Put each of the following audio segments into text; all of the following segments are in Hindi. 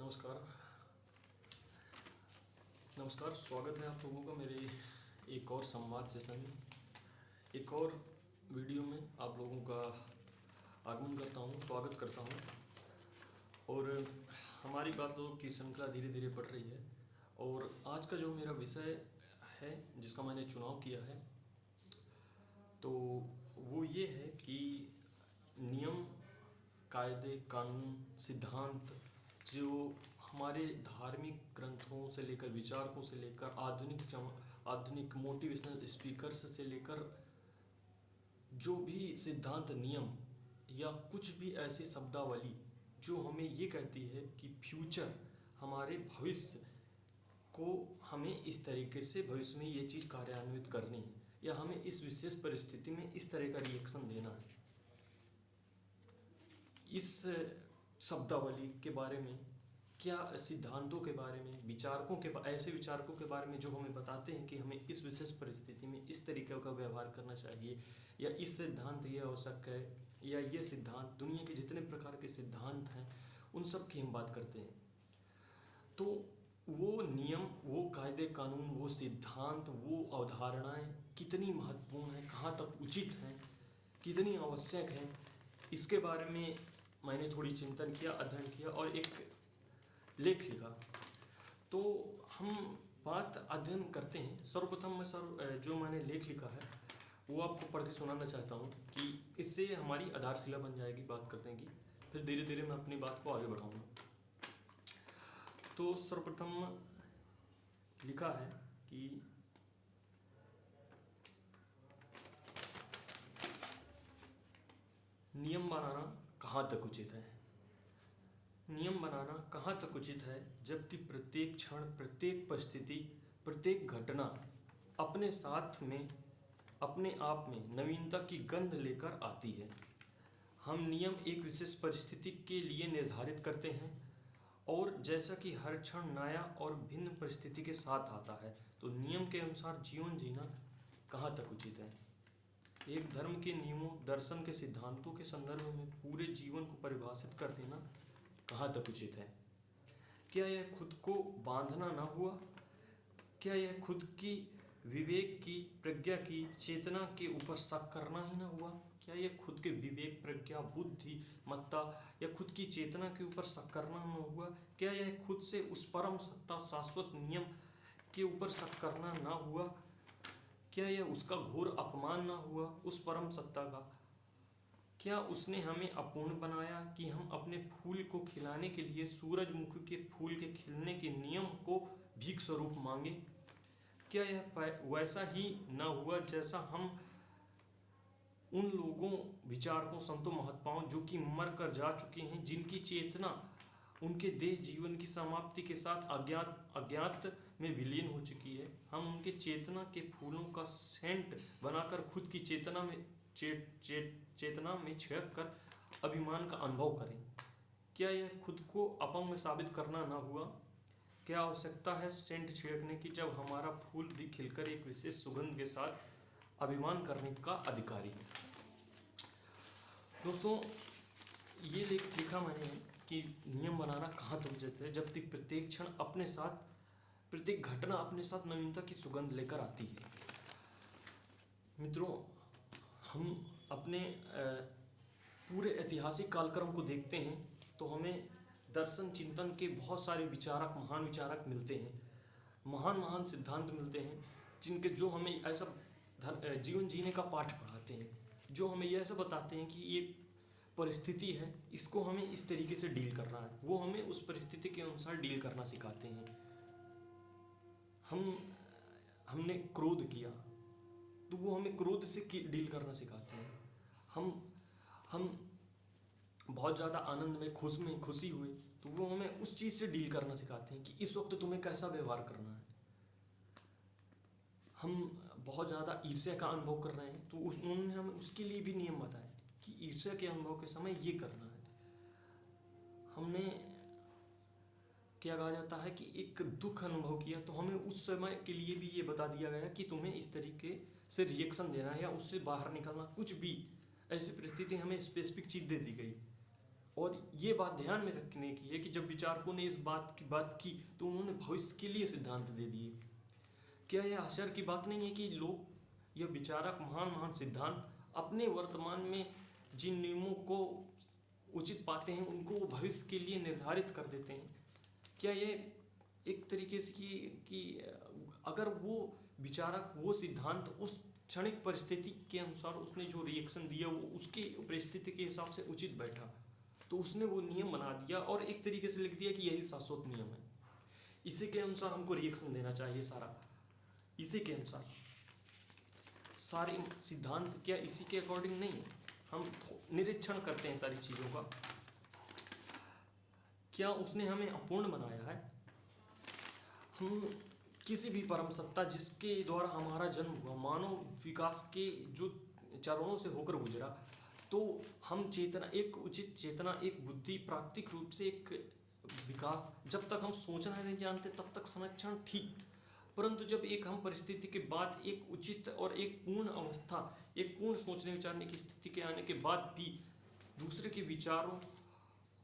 नमस्कार। स्वागत है आप लोगों का मेरे एक और संवाद सेशन में, एक और वीडियो में आप लोगों का आगमन करता हूँ, स्वागत करता हूँ। और हमारी बातों की श्रृंखला धीरे धीरे बढ़ रही है और आज का जो मेरा विषय है जिसका मैंने चुनाव किया है तो वो ये है कि नियम, कायदे, कानून, सिद्धांत जो हमारे धार्मिक ग्रंथों से लेकर, विचारकों से लेकर, आधुनिक मोटिवेशनल स्पीकर्स से लेकर जो भी सिद्धांत, नियम या कुछ भी ऐसी शब्दावली जो हमें ये कहती है कि फ्यूचर, हमारे भविष्य को हमें इस तरीके से भविष्य में ये चीज़ कार्यान्वित करनी है या हमें इस विशेष परिस्थिति में इस तरह का रिएक्शन देना है। इस शब्दावली के बारे में, क्या सिद्धांतों के बारे में, ऐसे विचारकों के बारे में जो हमें बताते हैं कि हमें इस विशेष परिस्थिति में इस तरीके का व्यवहार करना चाहिए या इस सिद्धांत ये आवश्यक है या ये सिद्धांत, दुनिया के जितने प्रकार के सिद्धांत हैं उन सब की हम बात करते हैं। तो वो नियम, वो कायदे कानून, वो सिद्धांत, वो अवधारणाएं कितनी महत्वपूर्ण हैं, कहाँ तक उचित हैं, कितनी आवश्यक हैं, इसके बारे में मैंने थोड़ी चिंतन किया, अध्ययन किया और एक लेख लिखा। तो हम बात अध्ययन करते हैं। सर्वप्रथम मैं जो मैंने लेख लिखा है वो आपको पढ़ के सुनाना चाहता हूँ कि इससे हमारी आधारशिला बन जाएगी बात करने की, फिर धीरे धीरे मैं अपनी बात को आगे बढ़ाऊँगा। तो सर्वप्रथम लिखा है कि नियम बनाना कहाँ तक उचित है। नियम बनाना कहाँ तक उचित है जबकि प्रत्येक क्षण, प्रत्येक परिस्थिति, प्रत्येक घटना अपने साथ में, अपने आप में नवीनता की गंध लेकर आती है। हम नियम एक विशेष परिस्थिति के लिए निर्धारित करते हैं और जैसा कि हर क्षण नया और भिन्न परिस्थिति के साथ आता है, तो नियम के अनुसार जीवन जीना कहाँ तक उचित है। एक धर्म के नियमों, दर्शन के सिद्धांतों के संदर्भ में पूरे जीवन को परिभाषित कर देना कहाँ तक उचित है। क्या यह खुद को बांधना ना हुआ? क्या यह खुद की विवेक की, प्रज्ञा की, चेतना के ऊपर शक करना ही ना हुआ? क्या यह खुद के विवेक, प्रज्ञा, बुद्धि, मत्ता या खुद की चेतना के ऊपर शक करना ना हुआ? क्या यह खुद से उस परम सत्ता, शाश्वत नियम के ऊपर शक करना ना हुआ? क्या यह उसका घोर अपमान ना हुआ, उस परम सत्ता का? क्या उसने हमें अपूर्ण बनाया कि हम अपने फूल को खिलाने के लिए सूरजमुखी के फूल के खिलने के नियम को भीख स्वरूप मांगे? क्या यह वैसा ही न हुआ जैसा हम उन लोगों, विचारकों, संतों, महात्माओं जो कि मर कर जा चुके हैं, जिनकी चेतना उनके देह जीवन की समाप्ति के साथ अज्ञात में विलीन हो चुकी है, हम उनके चेतना के फूलों का सेंट बनाकर खुद की चेतना में छिड़क कर अभिमान का अनुभव करें? क्या यह खुद को अपंग साबित करना ना हुआ? क्या आवश्यकता है सेंट छिड़कने की जब हमारा फूल भी खिलकर एक विशेष सुगंध के साथ अभिमान करने का अधिकारी है। दोस्तों, ये लिखा मैंने कि नियम बनाना कहाँ तक उचित है जब तक प्रत्येक क्षण अपने साथ, प्रत्येक घटना अपने साथ नवीनता की सुगंध लेकर आती है। मित्रों, हम अपने पूरे ऐतिहासिक कालक्रम को देखते हैं तो हमें दर्शन, चिंतन के बहुत सारे विचारक, महान विचारक मिलते हैं, महान सिद्धांत मिलते हैं, जिनके जो हमें ऐसा जीवन जीने का पाठ पढ़ाते हैं, जो हमें यह ऐसा बताते हैं कि ये परिस्थिति है, इसको हमें इस तरीके से डील करना है। वो हमें उस परिस्थिति के अनुसार डील करना सिखाते हैं। हमने क्रोध किया तो वो हमें क्रोध से डील करना सिखाते हैं। हम बहुत ज़्यादा आनंद में, खुशी हुई तो वो हमें उस चीज़ से डील करना सिखाते हैं कि इस वक्त तुम्हें कैसा व्यवहार करना है। हम बहुत ज़्यादा ईर्ष्या का अनुभव कर रहे हैं तो उन्होंने हमें उसके लिए भी नियम बताए कि ईर्ष्या के अनुभव के समय ये करना है। हमने क्या कहा जाता है कि एक दुख अनुभव किया तो हमें उस समय के लिए भी ये बता दिया गया कि तुम्हें इस तरीके से रिएक्शन देना है या उससे बाहर निकलना, कुछ भी ऐसी परिस्थिति हमें स्पेसिफिक चीज़ दे दी गई। और ये बात ध्यान में रखने की है कि जब विचारकों ने इस बात की तो उन्होंने भविष्य के लिए सिद्धांत दे दिए। क्या यह आश्चर्य की बात नहीं है कि लोग, यह विचारक महान महान सिद्धांत अपने वर्तमान में जिन नियमों को उचित पाते हैं उनको वो भविष्य के लिए निर्धारित कर देते हैं। क्या ये एक तरीके से कि अगर वो विचारक वो सिद्धांत उस क्षणिक परिस्थिति के अनुसार उसने जो रिएक्शन दिया वो उसके परिस्थिति के हिसाब से उचित बैठा, तो उसने वो नियम बना दिया और एक तरीके से लिख दिया कि यही शाश्वत नियम है, इसी के अनुसार हमको रिएक्शन देना चाहिए सारा, इसी के अनुसार सारे सिद्धांत क्या इसी के अकॉर्डिंग नहीं है। हम निरीक्षण करते हैं सारी चीज़ों का, क्या उसने हमें अपूर्ण बनाया है? हम किसी भी परम सत्ता जिसके द्वारा हमारा जन्म हुआ, मानव विकास के जो चरणों से होकर गुजरा, तो हम चेतना, एक उचित चेतना, एक बुद्धि, प्राकृतिक रूप से एक विकास, जब तक हम सोचना नहीं जानते तब तक संरक्षण ठीक, परंतु जब एक हम परिस्थिति के बाद एक उचित और एक पूर्ण अवस्था, एक पूर्ण सोचने विचारने की स्थिति के आने के बाद भी दूसरे के विचारों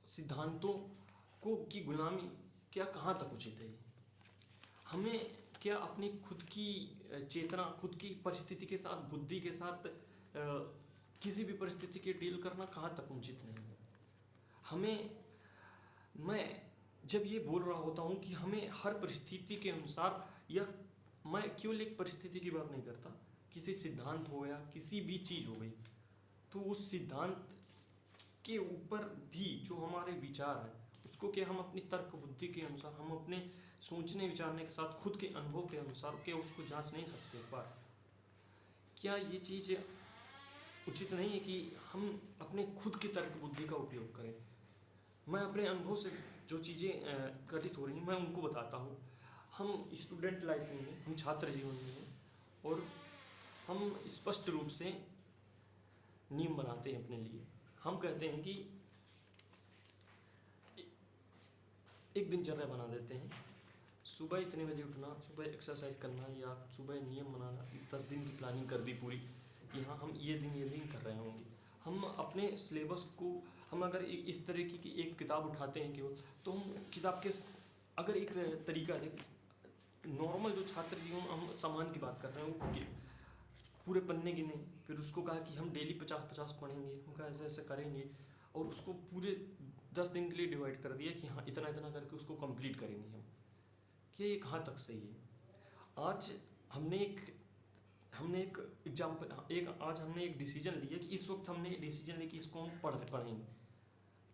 सिद्धांतों को की गुलामी, क्या कहाँ तक उचित है? हमें क्या अपनी खुद की चेतना, खुद की परिस्थिति के साथ, बुद्धि के साथ किसी भी परिस्थिति के डील करना कहाँ तक उचित नहीं है? हमें, मैं जब ये बोल रहा होता हूँ कि हमें हर परिस्थिति के अनुसार, या मैं केवल एक परिस्थिति की बात नहीं करता, किसी सिद्धांत हो या किसी भी चीज़ हो गई, तो उस सिद्धांत के ऊपर भी जो हमारे विचार हैं उसको क्या हम अपनी तर्क बुद्धि के अनुसार, हम अपने सोचने विचारने के साथ खुद के अनुभव के अनुसार क्या उसको जांच नहीं सकते एक बार? क्या ये चीज़ उचित नहीं है कि हम अपने खुद की तर्क बुद्धि का उपयोग करें? मैं अपने अनुभव से जो चीज़ें घटित हो रही हैं मैं उनको बताता हूँ। हम स्टूडेंट लाइफ में हैं, हम छात्र जीवन में हैं, और हम स्पष्ट रूप से नियम बनाते हैं अपने लिए। हम कहते हैं कि एक दिनचर्या बना देते हैं, सुबह इतने बजे उठना, सुबह एक्सरसाइज करना, या सुबह नियम बनाना, 10 दिन की प्लानिंग कर दी पूरी कि हाँ हम ये दिन कर रहे होंगे। हम अपने सिलेबस को, हम अगर इस तरह की एक किताब उठाते हैं केवल, तो हम किताब के, अगर एक तरीका है नॉर्मल जो छात्र जीवन, हम सामान की बात कर रहे हैं, वो पूरे पन्ने गिने, फिर उसको कहा कि हम डेली 50-50 पढ़ेंगे, हम कहा ऐसे ऐसे करेंगे, और उसको पूरे 10 दिन के लिए डिवाइड कर दिया कि हाँ इतना इतना करके उसको कंप्लीट करेंगे हम। क्या ये कहाँ तक सही है? आज हमने एक एग्जाम्पल, आज हमने एक डिसीजन लिया कि इस वक्त हमने डिसीजन लिया कि इसको हम पढ़ेंगे।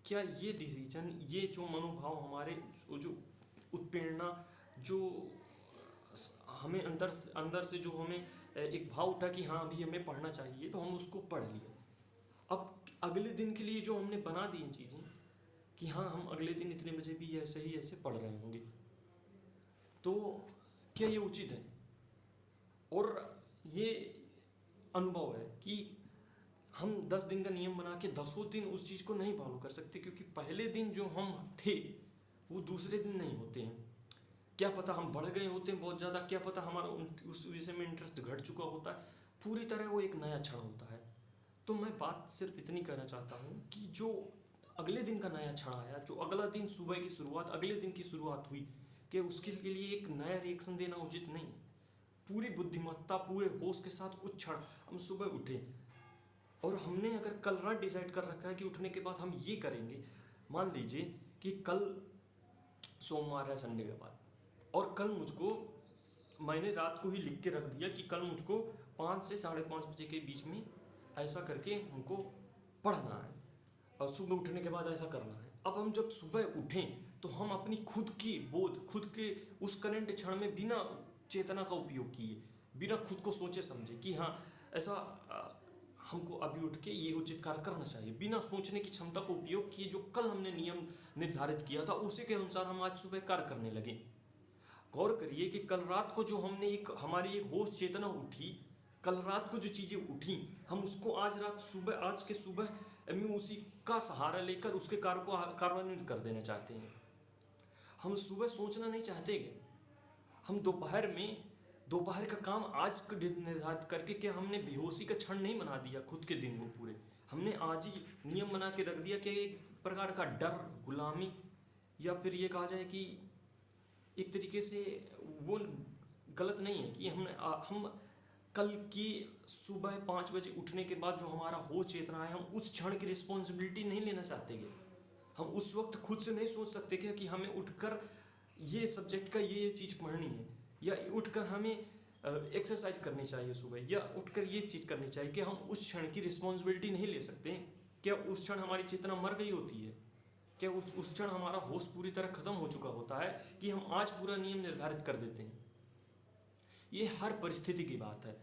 क्या ये डिसीजन, ये जो मनोभाव हमारे, जो उत्प्रेरणा, जो हमें अंदर से जो हमें एक भाव उठा कि हाँ अभी हमें पढ़ना चाहिए, तो हम उसको पढ़ लिए। अब अगले दिन के लिए जो हमने बना दी हैं चीज़ें कि हाँ हम अगले दिन इतने बजे भी ऐसे ही ऐसे पढ़ रहे होंगे, तो क्या ये उचित है? और ये अनुभव है कि हम 10 दिन का नियम बना के 10वें दिन उस चीज़ को नहीं फॉलो कर सकते, क्योंकि पहले दिन जो हम थे वो दूसरे दिन नहीं होते हैं। क्या पता हम बढ़ गए होते हैं बहुत ज़्यादा, क्या पता हमारा उस विषय में इंटरेस्ट घट चुका होता है, पूरी तरह वो एक नया क्षण होता है। तो मैं बात सिर्फ इतनी कहना चाहता हूँ कि जो अगले दिन का नया क्षण आया, जो अगला दिन, सुबह की शुरुआत, अगले दिन की शुरुआत हुई, कि उसके लिए एक नया रिएक्शन देना उचित नहीं। पूरी बुद्धिमत्ता, पूरे होश के साथ उस क्षण हम सुबह उठे, और हमने अगर कल रात डिसाइड कर रखा है कि उठने के बाद हम ये करेंगे, मान लीजिए कि कल सोमवार है संडे के बाद, और कल मुझको, मैंने रात को ही लिख के रख दिया कि कल मुझको 5 से 5:30 बजे के बीच में ऐसा करके हमको पढ़ना है, और सुबह उठने के बाद ऐसा करना है। अब हम जब सुबह उठें तो हम अपनी खुद की बोध, खुद के उस करंट क्षण में बिना चेतना का उपयोग किए, बिना खुद को सोचे समझे कि हाँ ऐसा हमको अभी उठ के ये उचित कार्य करना चाहिए, बिना सोचने की क्षमता को उपयोग किए, जो कल हमने नियम निर्धारित किया था उसी के अनुसार हम आज सुबह कार्य करने लगे। गौर करिए कि कल रात को जो हमने हमारी एक होश चेतना उठी, कल रात को जो चीज़ें उठी, हम उसको आज के सुबह में उसी का सहारा लेकर उसके कार्य को कार्यान्वित कर देना चाहते हैं। हम सुबह सोचना नहीं चाहते कि हम दोपहर का काम आज निर्धारित करके, क्या हमने बेहोशी का क्षण नहीं बना दिया खुद के दिन को पूरे? हमने आज ही नियम बना के रख दिया कि प्रकार का डर, गुलामी, या फिर ये कहा जाए कि एक तरीके से वो गलत नहीं है कि हम कल की सुबह 5 बजे उठने के बाद जो हमारा होश चेतना है, हम उस क्षण की रिस्पॉन्सिबिलिटी नहीं लेना चाहते हैं। हम उस वक्त खुद से नहीं सोच सकते क्या कि हमें उठकर ये सब्जेक्ट का ये चीज़ पढ़नी है, या उठकर हमें एक्सरसाइज करनी चाहिए सुबह, या उठकर ये चीज़ करनी चाहिए। कि हम उस क्षण की रिस्पॉन्सिबिलिटी नहीं ले सकते? क्या उस क्षण हमारी चेतना मर गई होती है? क्या उस क्षण हमारा होश पूरी तरह खत्म हो चुका होता है कि हम आज पूरा नियम निर्धारित कर देते हैं? ये हर परिस्थिति की बात है।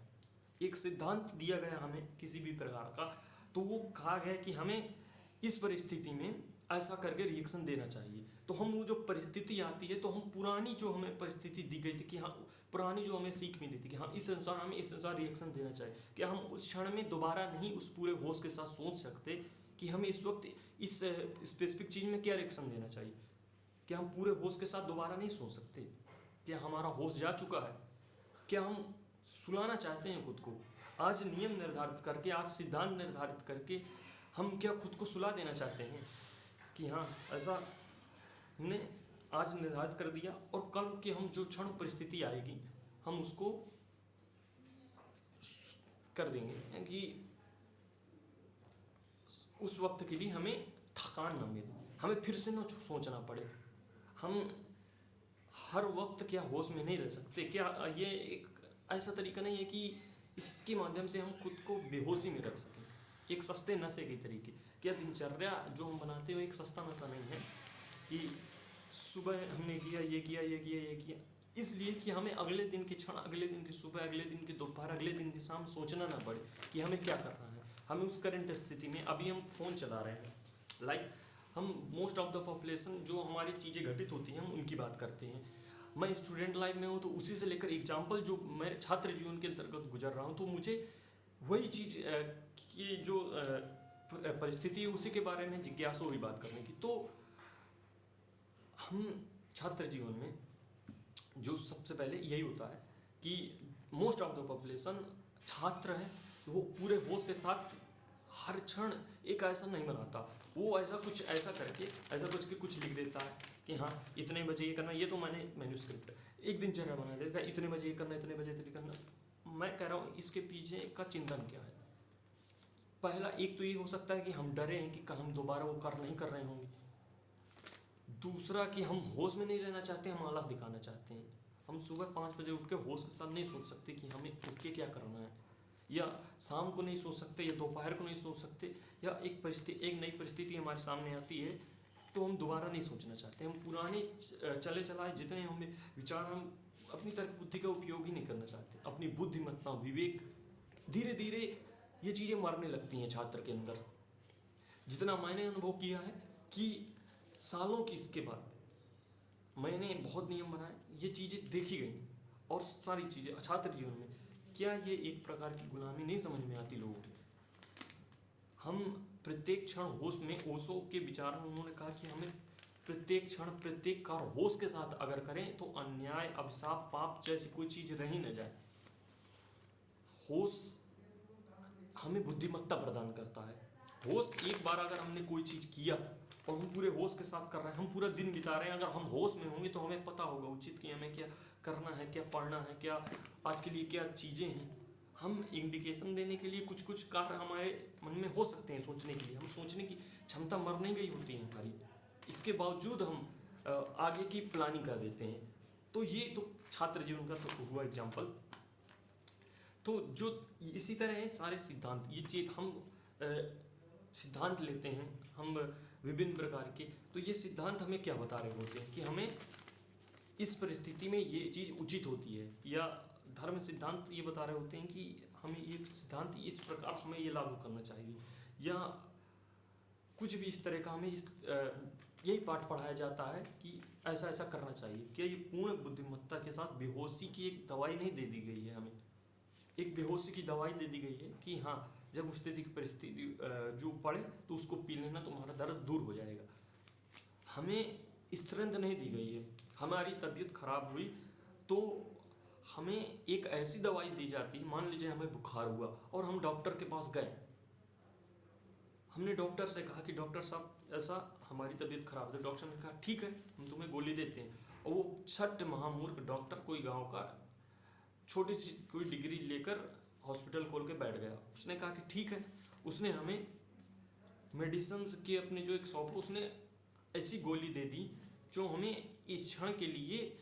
एक सिद्धांत दिया गया हमें किसी भी प्रकार का, तो वो कहा गया कि हमें इस परिस्थिति में ऐसा करके रिएक्शन देना चाहिए। तो हम वो जो परिस्थिति आती है, तो हम पुरानी जो हमें परिस्थिति दी गई थी कि हाँ, पुरानी जो हमें सीख मिली थी कि हाँ इस अनुसार हमें इस अनुसार रिएक्शन देना चाहिए, क्या हम उस क्षण में दोबारा नहीं उस पूरे होश के साथ सोच सकते कि हमें इस वक्त इस स्पेसिफिक चीज़ में क्या रिएक्शन देना चाहिए? क्या हम पूरे होश के साथ दोबारा नहीं सोच सकते? क्या हमारा होश जा चुका है? क्या हम सुलाना चाहते हैं खुद को? आज नियम निर्धारित करके, आज सिद्धांत निर्धारित करके हम क्या खुद को सुला देना चाहते हैं कि हाँ ऐसा हमने आज निर्धारित कर दिया, और कल के हम जो क्षण परिस्थिति आएगी हम उसको कर देंगे कि उस वक्त के लिए हमें थकान न मिले, हमें फिर से न सोचना पड़े। हम हर वक्त क्या होश में नहीं रह सकते? क्या ये एक ऐसा तरीका नहीं है कि इसके माध्यम से हम खुद को बेहोशी में रख सकें, एक सस्ते नशे के तरीके? क्या दिनचर्या जो हम बनाते हो एक सस्ता नशा नहीं है कि सुबह हमने किया ये किया ये किया ये किया, इसलिए कि हमें अगले दिन के क्षण, अगले दिन की सुबह, अगले दिन की दोपहर, अगले दिन की शाम सोचना ना पड़े कि हमें क्या करना है। हमें उस करंट स्थिति में, अभी हम फ़ोन चला रहे हैं, लाइक हम मोस्ट ऑफ द पॉपुलेशन जो हमारी चीज़ें घटित होती हैं हम उनकी बात करते हैं। मैं स्टूडेंट लाइफ में हूँ तो उसी से लेकर एग्जाम्पल जो मैं छात्र जीवन के अंतर्गत गुजर रहा हूँ, तो मुझे वही चीज़ की जो परिस्थिति है उसी के बारे में जिज्ञासा हुई बात करने की। तो हम छात्र जीवन में जो सबसे पहले यही होता है कि मोस्ट ऑफ द पॉपुलेशन छात्र है, वो पूरे होश के साथ हर क्षण एक ऐसा नहीं बनाता, वो ऐसा करके ऐसा कुछ लिख देता है कि हाँ इतने बजे ये करना, ये तो मैंने मैन्युस्क्रिप्ट एक दिनचर्या बना देता है, इतने बजे ये करना, इतने बजे ये करना। मैं कह रहा हूँ इसके पीछे का चिंतन क्या है? पहला एक तो ये हो सकता है कि हम डरे हैं कि हम दोबारा वो नहीं कर रहे होंगे। दूसरा कि हम होश में नहीं रहना चाहते, हम आलस दिखाना चाहते हैं। हम सुबह 5 बजे उठ के होश के साथ नहीं सोच सकते कि हमें उठ के क्या करना है, या शाम को नहीं सोच सकते, या दोपहर को नहीं सोच सकते, या एक नई परिस्थिति हमारे सामने आती है तो हम दोबारा नहीं सोचना चाहते। हम पुराने चले चलाए जितने हमें विचार, हम अपनी तर्क बुद्धि का उपयोग ही नहीं करना चाहते। अपनी बुद्धिमत्ता, विवेक, धीरे धीरे ये चीज़ें मरने लगती हैं छात्र के अंदर। जितना मैंने अनुभव किया है कि सालों की इसके बाद मैंने बहुत नियम बनाए, ये चीज़ें देखी गई, और सारी चीज़ें छात्र जीवन में, क्या ये एक प्रकार की गुलामी नहीं समझ में आती लोगों को? हम प्रत्येक क्षण होश में, ओशो के विचार में उन्होंने कहा कि हमें प्रत्येक क्षण, प्रत्येक कार्य होश के साथ अगर करें तो अन्याय, अभिशाप, पाप जैसी कोई चीज़ रह ही न जाए। होश हमें बुद्धिमत्ता प्रदान करता है। होश, एक बार अगर हमने कोई चीज़ किया और हम पूरे होश के साथ कर रहे हैं, हम पूरा दिन बिता रहे हैं, अगर हम होश में होंगे तो हमें पता होगा उचित कि हमें क्या करना है, क्या पढ़ना है, क्या आज के लिए क्या चीज़ें हैं। हम इंडिकेशन देने के लिए कुछ कार्य हमारे मन में हो सकते हैं सोचने के लिए, हम सोचने की क्षमता मर नहीं गई होती है हमारी, इसके बावजूद हम आगे की प्लानिंग कर देते हैं। तो ये तो छात्र जीवन का तो हुआ एग्जाम्पल। तो जो इसी तरह है सारे सिद्धांत, ये चीज़ हम सिद्धांत लेते हैं हम विभिन्न प्रकार के, तो ये सिद्धांत हमें क्या बता रहे होते हैं कि हमें इस परिस्थिति में ये चीज़ उचित होती है, या धर्म सिद्धांत ये बता रहे होते हैं कि हमें ये सिद्धांत इस प्रकार हमें ये लागू करना चाहिए, या कुछ भी इस तरह का हमें यही पाठ पढ़ाया जाता है कि ऐसा ऐसा करना चाहिए। क्या ये पूर्ण बुद्धिमत्ता के साथ बेहोशी की एक दवाई नहीं दे दी गई है? हमें एक बेहोशी की दवाई दे दी गई है कि हाँ जब उस स्थिति की परिस्थिति जो पड़े तो उसको पी लेना, तुम्हारा दर्द दूर हो जाएगा। हमें स्ट्रेंथ नहीं दी गई है। हमारी तबीयत खराब हुई तो हमें एक ऐसी दवाई दी जाती है, मान लीजिए हमें बुखार हुआ और हम डॉक्टर के पास गए, हमने डॉक्टर से कहा कि डॉक्टर साहब ऐसा हमारी तबीयत खराब है। डॉक्टर ने कहा ठीक है हम तुम्हें गोली देते हैं। और वो छठ महामूर्ख डॉक्टर कोई गांव का छोटी सी कोई डिग्री लेकर हॉस्पिटल खोल के बैठ गया। उसने कहा कि ठीक है। उसने हमें मेडिसिन की अपनी जो एक शॉप, उसने ऐसी गोली दे दी जो हमें इस क्षण के लिए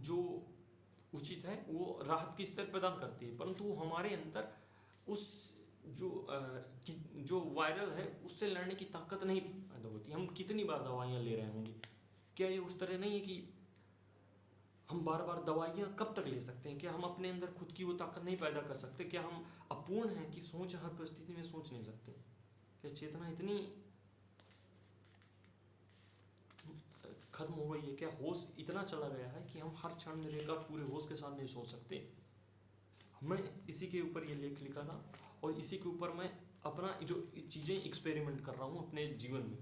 जो उचित है वो राहत की स्तर प्रदान करती है, परंतु वो हमारे अंदर उस जो वायरल है उससे लड़ने की ताकत नहीं पैदा होती। हम कितनी बार दवाइयाँ ले रहे होंगे, क्या ये उस तरह नहीं है कि हम बार बार दवाइयाँ कब तक ले सकते हैं? क्या हम अपने अंदर खुद की वो ताकत नहीं पैदा कर सकते? क्या हम अपूर्ण हैं कि सोच हर परिस्थिति में सोच नहीं सकते? क्या चेतना इतनी खत्म हो गई है? क्या होश इतना चला गया है कि हम हर क्षण में रहकर पूरे होश के साथ नहीं सोच सकते? मैं इसी के ऊपर ये लेख लिखा था और इसी के ऊपर मैं अपना जो चीज़ें एक्सपेरिमेंट कर रहा हूँ अपने जीवन में।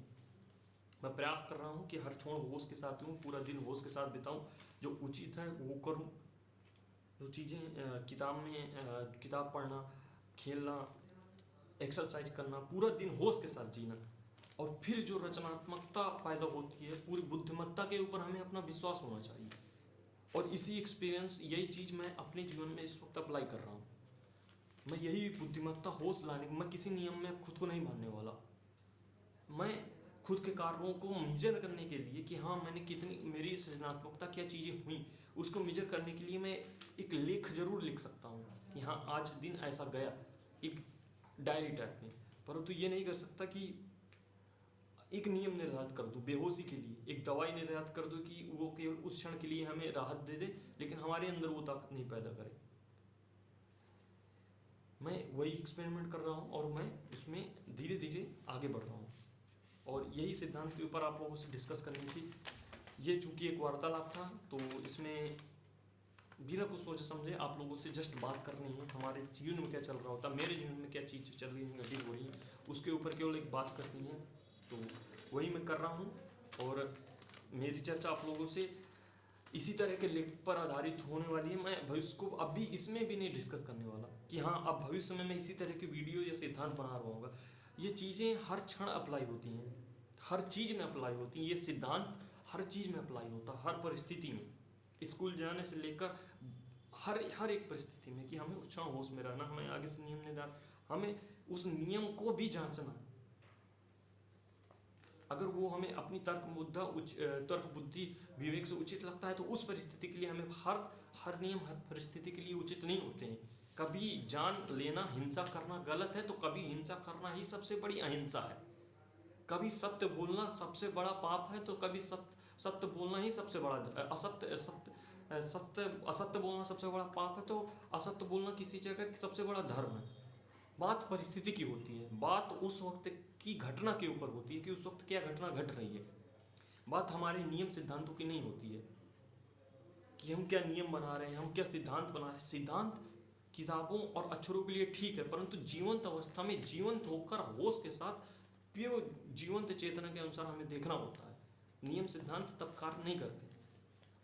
मैं प्रयास कर रहा हूँ कि हर क्षण होश के साथ हूँ, पूरा दिन होश के साथ बिताऊँ, जो उचित है वो करूँ, जो चीज़ें किताब पढ़ना, खेलना, एक्सरसाइज करना, पूरा दिन होश के साथ जीना, और फिर जो रचनात्मकता पैदा होती है पूरी बुद्धिमत्ता के ऊपर हमें अपना विश्वास होना चाहिए। और इसी एक्सपीरियंस, यही चीज़ मैं अपने जीवन में इस वक्त अप्लाई कर रहा हूँ। मैं यही बुद्धिमत्ता होश लाने, मैं किसी नियम में खुद को नहीं मानने वाला। मैं खुद के कार्यों को मेजर करने के लिए कि हाँ मैंने कितनी, मेरी सृजनात्मकता क्या चीज़ें हुई, उसको मेजर करने के लिए मैं एक लेख जरूर लिख सकता हूँ कि हाँ आज दिन ऐसा गया, एक डायरी टाइप में। परंतु ये नहीं कर सकता कि एक नियम निर्धारित कर दूँ बेहोशी के लिए, एक दवाई निर्धारित कर दूँ कि वो केवल उस क्षण के लिए हमें राहत दे दे, लेकिन हमारे अंदर वो ताकत नहीं पैदा करे। मैं वही एक्सपेरिमेंट कर रहा हूँ और मैं उसमें धीरे धीरे आगे बढ़ रहा हूँ, और यही सिद्धांत के ऊपर आप लोगों से डिस्कस करनी थी। ये चूँकि एक वार्तालाप था तो इसमें बिना कुछ सोचे समझे आप लोगों से जस्ट बात करनी है, हमारे जीवन में क्या चल रहा होता, मेरे जीवन में क्या चीज़ चल रही है, घटित हो रही है, उसके ऊपर केवल एक बात करनी है। तो वही मैं कर रहा हूँ, और मेरी चर्चा आप लोगों से इसी तरह के लेख पर आधारित होने वाली है। मैं भविष्य को अभी इसमें भी नहीं डिस्कस करने वाला कि हाँ अब भविष्य में मैं इसी तरह की वीडियो या सिद्धांत बना रहा हूँ। ये चीज़ें हर क्षण अप्लाई होती हैं, हर चीज़ में अप्लाई होती हैं। ये सिद्धांत हर चीज़ में अप्लाई होता है, हर परिस्थिति में, स्कूल जाने से लेकर हर एक परिस्थिति में, कि हमें उस क्षण होश में रहना, हमें आगे से नियम निर्धारण, हमें उस नियम को भी जांचना। अगर वो हमें अपनी तर्क बुद्धि विवेक से उचित लगता है तो उस परिस्थिति के लिए हमें हर नियम हर परिस्थिति के लिए उचित नहीं होते हैं। कभी जान लेना, हिंसा करना गलत है तो कभी हिंसा करना ही सबसे बड़ी अहिंसा है। कभी सत्य बोलना सबसे बड़ा पाप है तो कभी सत्य बोलना ही सबसे बड़ा असत्य बोलना सबसे बड़ा पाप है तो असत्य बोलना किसी जगह सबसे बड़ा धर्म है। बात परिस्थिति की होती है, बात उस वक्त की घटना के ऊपर होती है कि उस वक्त क्या घटना घट रही है। बात हमारे नियम सिद्धांतों की नहीं होती है कि हम क्या नियम बना रहे हैं, हम क्या सिद्धांत बना रहे हैं। सिद्धांत किताबों और अक्षरों के लिए ठीक है, परंतु जीवंत अवस्था में जीवंत होकर होश के साथ प्योर जीवंत चेतना के अनुसार हमें देखना होता है। नियम सिद्धांत तब कार्य नहीं करते,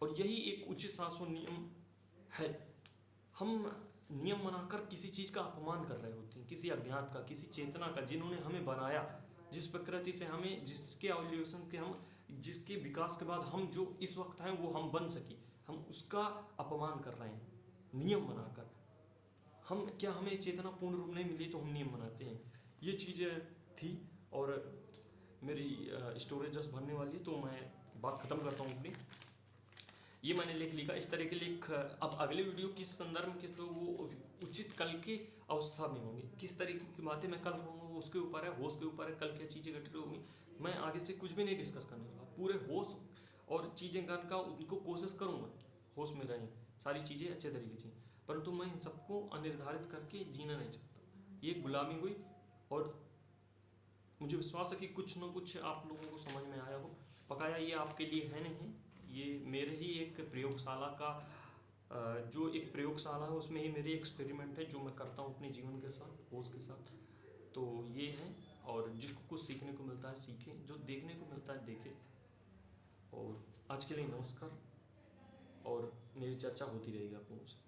और यही एक उचित शासन नियम है। हम नियम बनाकर किसी चीज़ का अपमान कर रहे होते हैं, किसी अज्ञात का, किसी चेतना का, जिन्होंने हमें बनाया, जिस प्रकृति से हमें, जिसके एवोल्यूशन के हम, जिसके विकास के बाद हम जो इस वक्त हैं वो हम बन सके, हम उसका अपमान कर रहे हैं नियम बनाकर। हम क्या, हमें चेतना पूर्ण रूप नहीं मिली तो हम नियम बनाते हैं। ये चीज़ें थी, और मेरी स्टोरेज जस्ट भरने वाली है तो मैं बात ख़त्म करता हूँ अपनी। ये मैंने लेख लिखा, इस तरह के लेख अब अगले वीडियो किस संदर्भ में, किस वो उचित कल के अवस्था में होंगे, किस तरीके की बातें मैं कल रहूँगा वो उसके ऊपर है, होश के ऊपर है, कल क्या चीज़ें घट रही होंगी। मैं आगे से कुछ भी नहीं डिस्कस करने वाला, पूरे होश और चीज़ें करने का उनको कोशिश करूँगा, होश में रहें, सारी चीज़ें अच्छे तरीके से, परंतु मैं इन सबको अनिर्धारित करके जीना नहीं चाहता। ये गुलामी हुई, और मुझे विश्वास है कि कुछ न कुछ आप लोगों को समझ में आया हो। पकाया ये आपके लिए है नहीं है, ये मेरे ही एक प्रयोगशाला का जो एक प्रयोगशाला है उसमें ही मेरे एक्सपेरिमेंट है जो मैं करता हूँ अपने जीवन के साथ, होश के साथ। तो ये है, और जिसको कुछ सीखने को मिलता है सीखे, जो देखने को मिलता है देखे। और आज के लिए नमस्कार, और मेरी चर्चा होती रहेगी आप लोगों से।